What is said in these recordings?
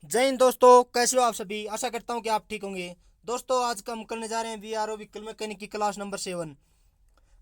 जय हिंद दोस्तों, कैसे हो आप सभी। आशा करता हूँ कि आप ठीक होंगे। दोस्तों, आज हम करने जा रहे हैं वीआरओ व्हीकल मैकेनिक की क्लास नंबर 7।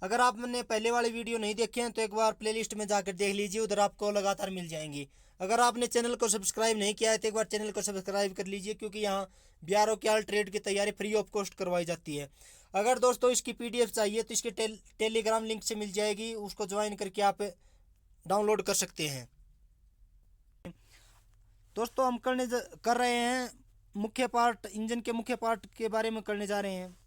अगर आपने पहले वाले वीडियो नहीं देखे हैं तो एक बार प्लेलिस्ट में जाकर देख लीजिए, उधर आपको लगातार मिल जाएंगी। अगर आपने चैनल को सब्सक्राइब नहीं किया है तो एक बार चैनल को सब्सक्राइब कर लीजिए, क्योंकि यहाँ वीआरओ के ऑल ट्रेड की तैयारी फ्री ऑफ कॉस्ट करवाई जाती है। अगर दोस्तों इसकी पीडीएफ चाहिए तो इसके टेलीग्राम लिंक से मिल जाएगी, उसको ज्वाइन करके आप डाउनलोड कर सकते हैं। दोस्तों, हम कर रहे हैं मुख्य पार्ट, इंजन के मुख्य पार्ट के बारे में करने जा रहे हैं।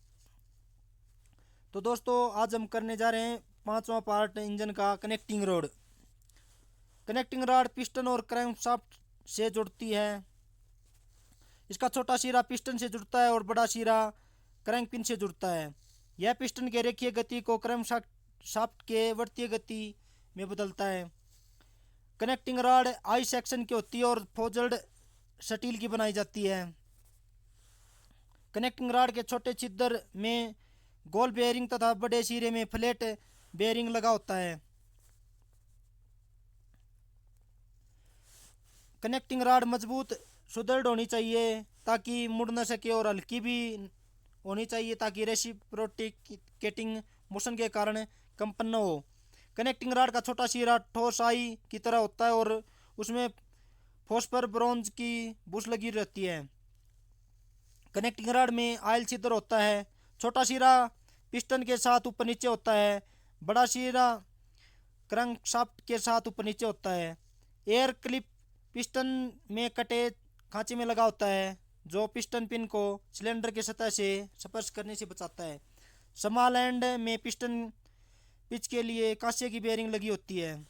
तो दोस्तों, आज हम करने जा रहे हैं पांचवा पार्ट इंजन का, connecting road. Connecting rod piston और क्रैंकशाफ्ट से जुड़ती है। इसका छोटा सिरा पिस्टन से जुड़ता है और बड़ा सिरा क्रैंक पिन से जुड़ता है। यह पिस्टन के रेखीय गति को क्रैंकशाफ्ट के वर्तीय गति में बदलता है। कनेक्टिंग रॉड आई सेक्शन की होती है और फोल्डेड स्टील की बनाई जाती है। कनेक्टिंग रॉड के छोटे छिद्र में गोल बेयरिंग तथा बड़े सिरे में फ्लैट बेयरिंग लगा होता है। कनेक्टिंग रॉड मजबूत सुदृढ़ होनी चाहिए ताकि मुड़ न सके, और हल्की भी होनी चाहिए ताकि रेसिप्रोकेटिंग मोशन के कारण कंपन न हो। कनेक्टिंग रॉड का छोटा सिरा ठोस आई की तरह होता है और उसमें फॉस्फर ब्रोंज की बुश लगी रहती है। कनेक्टिंग रॉड में आयल छिद्र होता है। छोटा सिरा पिस्टन के साथ ऊपर नीचे होता है। बड़ा सिरा क्रैंकशाफ्ट के साथ ऊपर नीचे होता है। एयर क्लिप पिस्टन में कटे खांचे में लगा होता है, जो पिस्टन पिन को सिलेंडर की सतह से स्पर्श करने से बचाता है। स्मॉल एंड में पिस्टन पिच के लिए कांसे की बेयरिंग लगी होती है।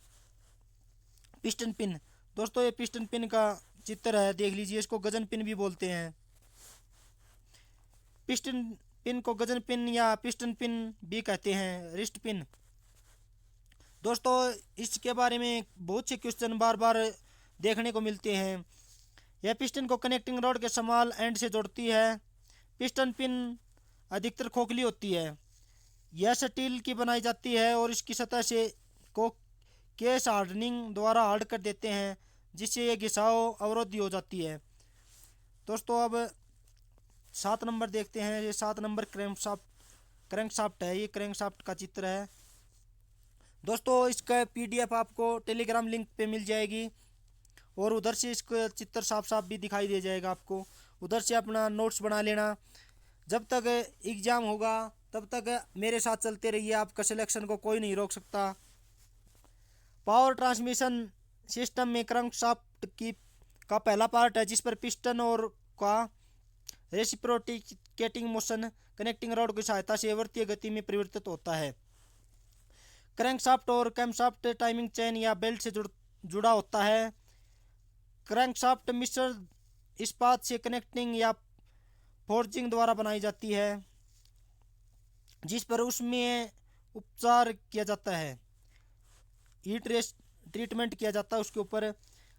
पिस्टन पिन, दोस्तों ये पिस्टन पिन का चित्र है, देख लीजिए। इसको गजन पिन भी बोलते हैं। पिस्टन पिन को गजन पिन या पिस्टन पिन भी कहते हैं। रिस्ट पिन, दोस्तों इसके बारे में बहुत से क्वेश्चन बार बार देखने को मिलते हैं। यह पिस्टन को कनेक्टिंग रॉड के स्मॉल एंड से जोड़ती है। पिस्टन पिन अधिकतर खोखली होती है। यह स्टील की बनाई जाती है और इसकी सतह से को केस हार्डनिंग द्वारा हार्ड कर देते हैं, जिससे यह घिसाव अवरोधी हो जाती है। दोस्तों, अब 7 नंबर देखते हैं। ये 7 नंबर क्रैंकशाफ्ट है। ये क्रैंकशाफ्ट का चित्र है। दोस्तों, इसका पीडीएफ आपको टेलीग्राम लिंक पे मिल जाएगी और उधर से इसका चित्र साफ साफ भी दिखाई दे जाएगा आपको। उधर से अपना नोट्स बना लेना। जब तक एग्ज़ाम होगा तब तक मेरे साथ चलते रहिए, आपका सिलेक्शन को कोई नहीं रोक सकता। पावर ट्रांसमिशन सिस्टम में क्रैंकशाफ्ट की का पहला पार्ट है, जिस पर पिस्टन और का रेसिप्रोकेटिंग मोशन कनेक्टिंग रॉड की सहायता से वर्तीय गति में परिवर्तित होता है। क्रैंकशाफ्ट और कैमशाफ्ट टाइमिंग चेन या बेल्ट से जुड़ा होता है। क्रैंकशाफ्ट मिश्र इस्पात से कनेक्टिंग या फोर्जिंग द्वारा बनाई जाती है, जिस पर उसमें उपचार किया जाता है, हीट ट्रीटमेंट किया जाता है उसके ऊपर।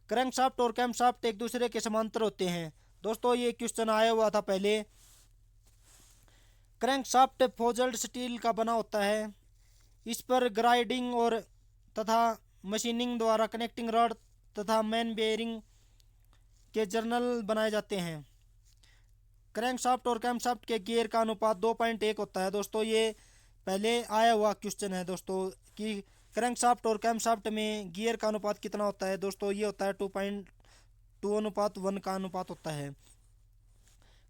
क्रैंकशाफ्ट और कैमशाफ्ट एक दूसरे के समांतर होते हैं। दोस्तों, ये क्वेश्चन आया हुआ था पहले। क्रैंकशाफ्ट फोर्जड स्टील का बना होता है। इस पर ग्राइंडिंग और तथा मशीनिंग द्वारा कनेक्टिंग रॉड तथा मेन बेयरिंग के जर्नल बनाए जाते हैं। क्रैंकशाफ्ट और कैमशाफ्ट के गियर का अनुपात 2.1 होता है। दोस्तों, ये पहले आया हुआ क्वेश्चन है दोस्तों, कि क्रैंकशाफ्ट और कैमशाफ्ट में गियर का अनुपात कितना होता है। दोस्तों, ये होता है 2.2:1 का अनुपात होता है।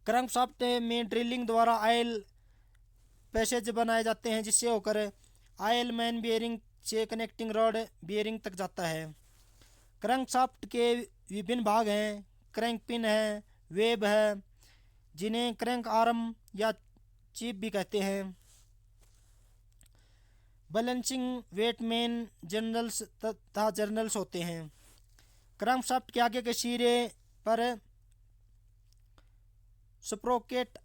क्रैंकशाफ्ट में ड्रिलिंग द्वारा आयल पैसेज बनाए जाते हैं, जिससे होकर आयल मैन बियरिंग से कनेक्टिंग रॉड बियरिंग तक जाता है। क्रैंकशाफ्ट के विभिन्न भाग हैं। क्रैंक पिन है, वेब है, जिन्हें क्रैंक आर्म या चिप भी कहते हैं। बैलेंसिंग वेट मेन जर्नल्स तथा जर्नल्स होते हैं। क्रैंकशाफ्ट के आगे के सिरे पर स्प्रोकेट,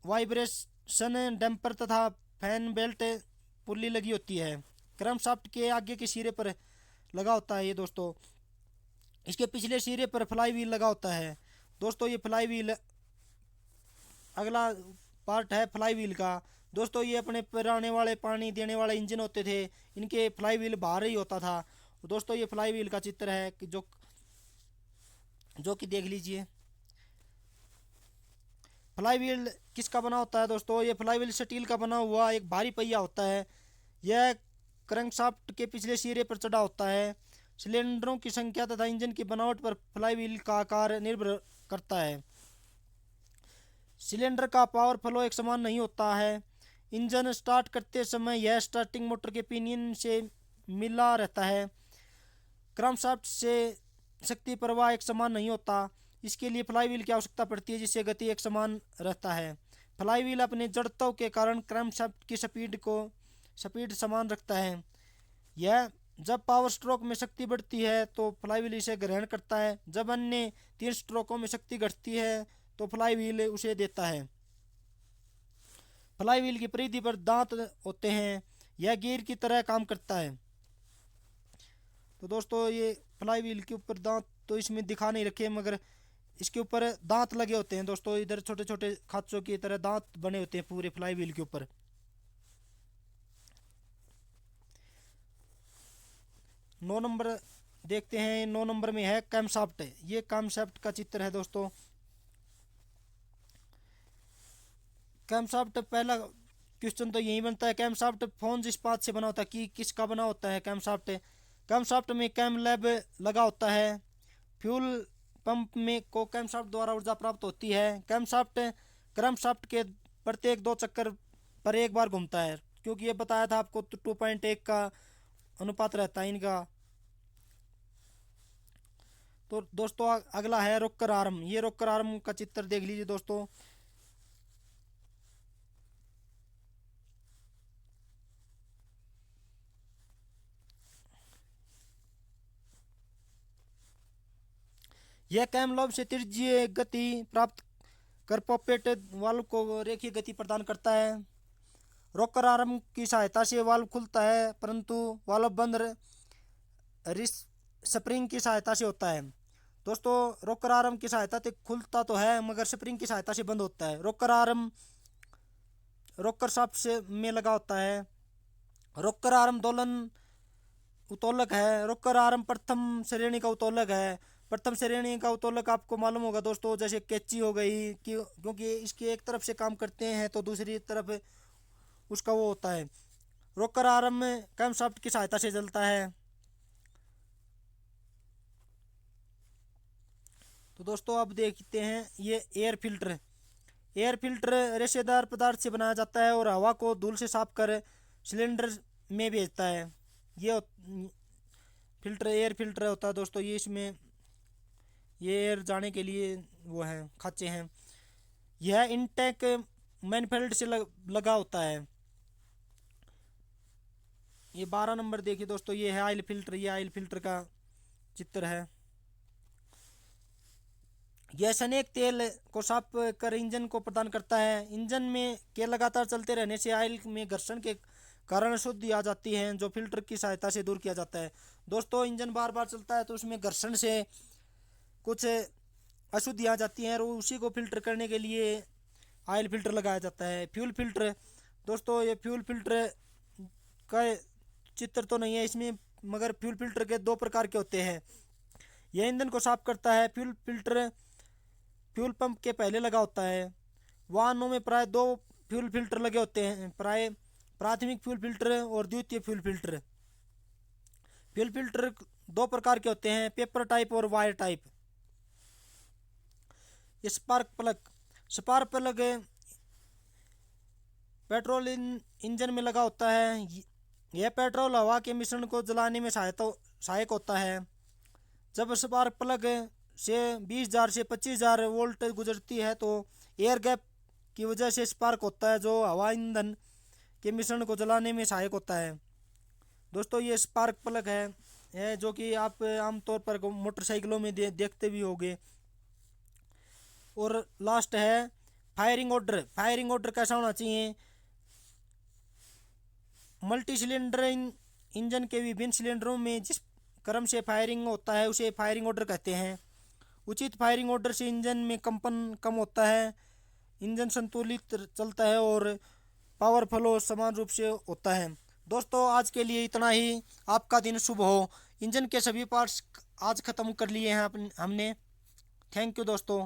वाइब्रेशन डैम्पर तथा फैन बेल्ट पुल्ली लगी होती है। क्रैंकशाफ्ट के आगे के सिरे पर लगा होता है ये दोस्तों। इसके पिछले सिरे पर फ्लाई व्हील लगा होता है। दोस्तों, ये फ्लाई व्हील अगला पार्ट है फ्लाई व्हील का। दोस्तों, ये अपने पुराने वाले पानी देने वाले इंजन होते थे, इनके फ्लाई व्हील बाहर ही होता था। दोस्तों, ये फ्लाई व्हील का चित्र है कि जो जो कि देख लीजिए। फ्लाई व्हील किसका बना होता है दोस्तों? ये फ्लाई व्हील स्टील का बना हुआ एक भारी पहिया होता है। यह क्रैंकशाफ्ट के पिछले सिरे पर चढ़ा होता है। सिलेंडरों की संख्या तथा इंजन की बनावट पर फ्लाई व्हील का आकार निर्भर करता है। सिलेंडर का पावर फ्लो एक समान नहीं होता है। इंजन स्टार्ट करते समय यह स्टार्टिंग मोटर के पिनियन से मिला रहता है। क्रैंकशाफ्ट से शक्ति प्रवाह एक समान नहीं होता। इसके लिए फ्लाई व्हील की आवश्यकता पड़ती है जिससे गति एक समान रहता है। फ्लाई व्हील अपने जड़त्व के कारण क्रैंकशाफ्ट की स्पीड समान रखता है। यह जब पावर स्ट्रोक में शक्ति बढ़ती है तो फ्लाई व्हील इसे ग्रहण करता है। जब अन्य 3 स्ट्रोकों में शक्ति घटती है तो फ्लाई व्हील उसे देता है। फ्लाई व्हील की परिधि पर दांत होते हैं। यह गियर की तरह काम करता है। तो दोस्तों ये फ्लाई व्हील के ऊपर दांत तो इसमें दिखा नहीं रखे, मगर इसके ऊपर दांत लगे होते हैं दोस्तों। इधर छोटे छोटे खांचों की तरह दांत बने होते हैं पूरे फ्लाई व्हील के ऊपर। 9 नंबर देखते हैं। 9 नंबर में है कैमशाफ्ट। ये कैमशाफ्ट का चित्र है दोस्तों। कैमशाफ्ट पहला क्वेश्चन तो यही बनता है, कैमशाफ्ट फोन्स इस्पात से बना होता है कि किसका बना होता है कैमशाफ्ट? कैमशाफ्ट में कैम लैब लगा होता है। फ्यूल पंप में को कैमशाफ्ट द्वारा ऊर्जा प्राप्त होती है। कैमशाफ्ट क्रैंकशाफ्ट के प्रत्येक 2 चक्कर पर एक बार घूमता है, क्योंकि ये बताया था आपको 2.1 का अनुपात रहता है इनका। तो दोस्तों अगला है रोकर आर्म। ये रोकर आर्म का चित्र देख लीजिए दोस्तों। यह कैम लोब से त्रिज्यीय गति प्राप्त कर पॉपेट वाल्व को रेखीय गति प्रदान करता है। रोकर आर्म की सहायता से वाल्व खुलता है, परंतु वाल्व बंद स्प्रिंग की सहायता से होता है। दोस्तों रोकर आर्म की सहायता से खुलता तो है, मगर स्प्रिंग की सहायता से बंद होता है। रोकर आर्म रोकर शाफ्ट से में लगा होता है। रोकर आर्म दोलन उत्तोलक है। रोकर आर्म प्रथम श्रेणी का उत्तोलक है। प्रथम श्रेणी का उत्तोलक आपको मालूम होगा दोस्तों, जैसे कैची हो गई, क्योंकि इसके एक तरफ से काम करते हैं तो दूसरी तरफ उसका वो होता है। रोकर आर्म कैमशाफ्ट की सहायता से चलता है। तो दोस्तों अब देखते हैं ये एयर फिल्टर। एयर फिल्टर रेशेदार पदार्थ से बनाया जाता है और हवा को धूल से साफ कर सिलेंडर में भेजता है। ये फिल्टर एयर फिल्टर होता है दोस्तों। ये इसमें ये एयर जाने के लिए वो है खाँचे हैं। यह इनटेक मैनफेल्ड से लगा होता है। ये 12 नंबर देखिए दोस्तों। ये है ऑयल फिल्टर। ये ऑयल फिल्टर का चित्र है। यह सनेक तेल को साफ कर इंजन को प्रदान करता है। इंजन में के लगातार चलते रहने से ऑयल में घर्षण के कारण अशुद्धि आ जाती है, जो फिल्टर की सहायता से दूर किया जाता है। दोस्तों इंजन बार बार चलता है तो उसमें घर्षण से कुछ अशुद्धि आ जाती हैं और उसी को फिल्टर करने के लिए ऑयल फिल्टर लगाया जाता है। Fuel filter. दोस्तों ये फ्यूल फिल्टर का चित्र तो नहीं है इसमें, मगर फ्यूल फिल्टर के 2 प्रकार के होते हैं। यह ईंधन को साफ करता है। फ्यूल फिल्टर फ्यूल पंप के पहले लगा होता है। वाहनों में प्राय 2 फ्यूल फिल्टर लगे होते हैं, प्राथमिक फ्यूल फिल्टर और द्वितीय फ्यूल फिल्टर। फ्यूल फिल्टर 2 प्रकार के होते हैं, पेपर टाइप और wire type. Spark plug petrol engine में लगा होता है। यह पेट्रोल हवा के मिश्रण को जलाने में सहायक होता है। जब स्पार्क प्लग से 20,000 से 25,000 वोल्ट गुजरती है तो एयर गैप की वजह से स्पार्क होता है, जो हवा ईंधन के मिश्रण को जलाने में सहायक होता है। दोस्तों ये स्पार्क प्लग है जो कि आप आमतौर पर मोटरसाइकिलों में देखते भी होंगे। और लास्ट है फायरिंग ऑर्डर। फायरिंग ऑर्डर कैसा होना चाहिए? मल्टी सिलेंडर इंजन के विभिन्न सिलेंडरों में जिस क्रम से फायरिंग होता है उसे फायरिंग ऑर्डर कहते हैं। उचित फायरिंग ऑर्डर से इंजन में कंपन कम होता है, इंजन संतुलित चलता है और पावर फ्लो समान रूप से होता है। दोस्तों आज के लिए इतना ही। आपका दिन शुभ हो। इंजन के सभी पार्ट्स आज ख़त्म कर लिए हैं हमने। थैंक यू दोस्तों।